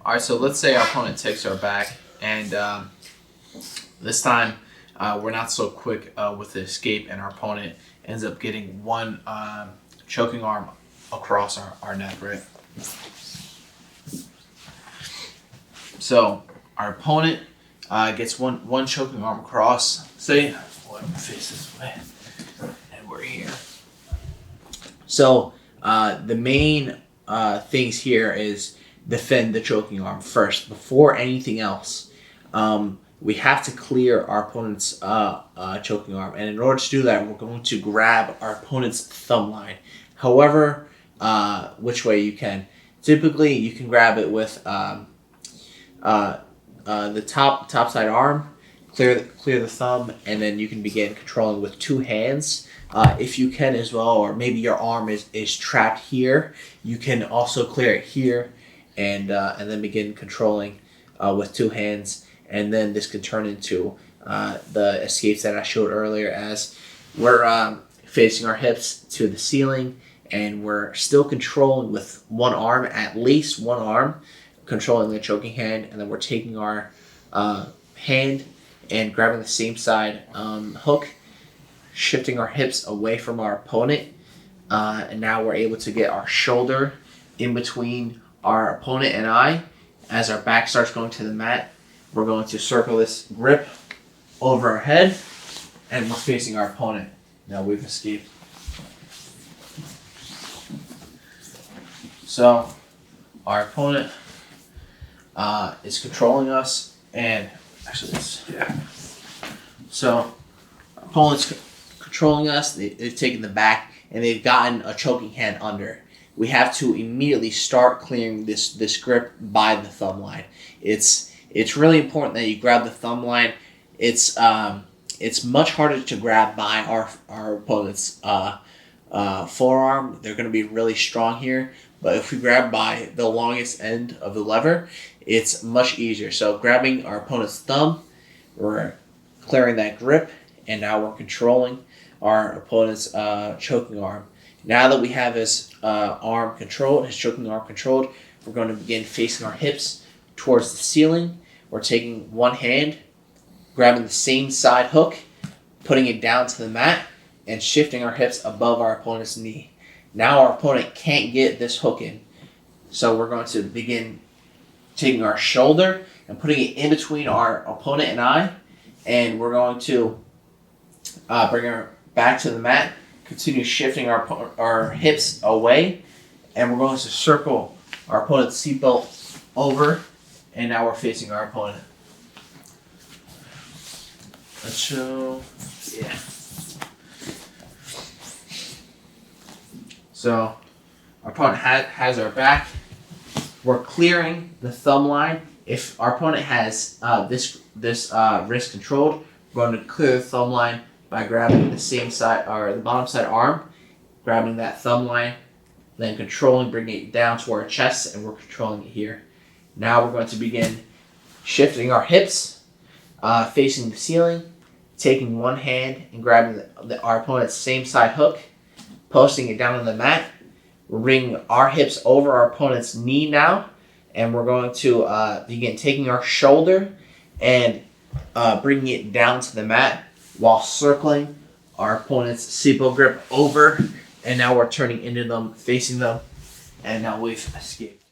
All right, so let's say our opponent takes our back, and this time we're not so quick with the escape, and our opponent ends up getting one choking arm across our neck, right? So our opponent gets one choking arm across. Say, let me face this way, and we're here. So the main things here is defend the choking arm first before anything else. We have to clear our opponent's choking arm, and in order to do that, we're going to grab our opponent's thumb line. However, which way you can. Typically, you can grab it with the top side arm, clear the thumb, and then you can begin controlling with two hands. If you can as well, or maybe your arm is trapped here, you can also clear it here, and then begin controlling with two hands. And then this can turn into the escapes that I showed earlier, as we're facing our hips to the ceiling, and we're still controlling with one arm, at least one arm, controlling the choking hand, and then we're taking our hand and grabbing the same side hook, shifting our hips away from our opponent, and now we're able to get our shoulder in between our opponent and I. As our back starts going to the mat, we're going to circle this grip over our head, and we're facing our opponent. Now we've escaped. So our opponent is controlling us, and actually, so our opponent's controlling us. They've taken the back, and they've gotten a choking hand under. We have to immediately start clearing this grip by the thumb line. It's really important that you grab the thumb line. It's much harder to grab by our opponent's forearm. They're going to be really strong here. But if we grab by the longest end of the lever, it's much easier. So grabbing our opponent's thumb, we're clearing that grip, and now we're controlling our opponent's choking arm. Now that we have his arm controlled, his choking arm controlled, we're going to begin facing our hips towards the ceiling. We're taking one hand, grabbing the same side hook, putting it down to the mat, and shifting our hips above our opponent's knee. Now our opponent can't get this hook in. So we're going to begin taking our shoulder and putting it in between our opponent and I, and we're going to bring her back to the mat, continue shifting our hips away, and we're going to circle our opponent's seatbelt over, and now we're facing our opponent. Let's show, yeah. So our opponent has our back. We're clearing the thumb line. If our opponent has this wrist controlled, we're going to clear the thumb line by grabbing the same side, or the bottom side arm, grabbing that thumb line, then controlling, bringing it down to our chest, and we're controlling it here. Now we're going to begin shifting our hips, facing the ceiling, taking one hand and grabbing our opponent's same side hook, posting it down on the mat. We're bringing our hips over our opponent's knee now, and we're going to begin taking our shoulder and bringing it down to the mat while circling our opponent's seatbelt grip over, and now we're turning into them, facing them, and now we've escaped.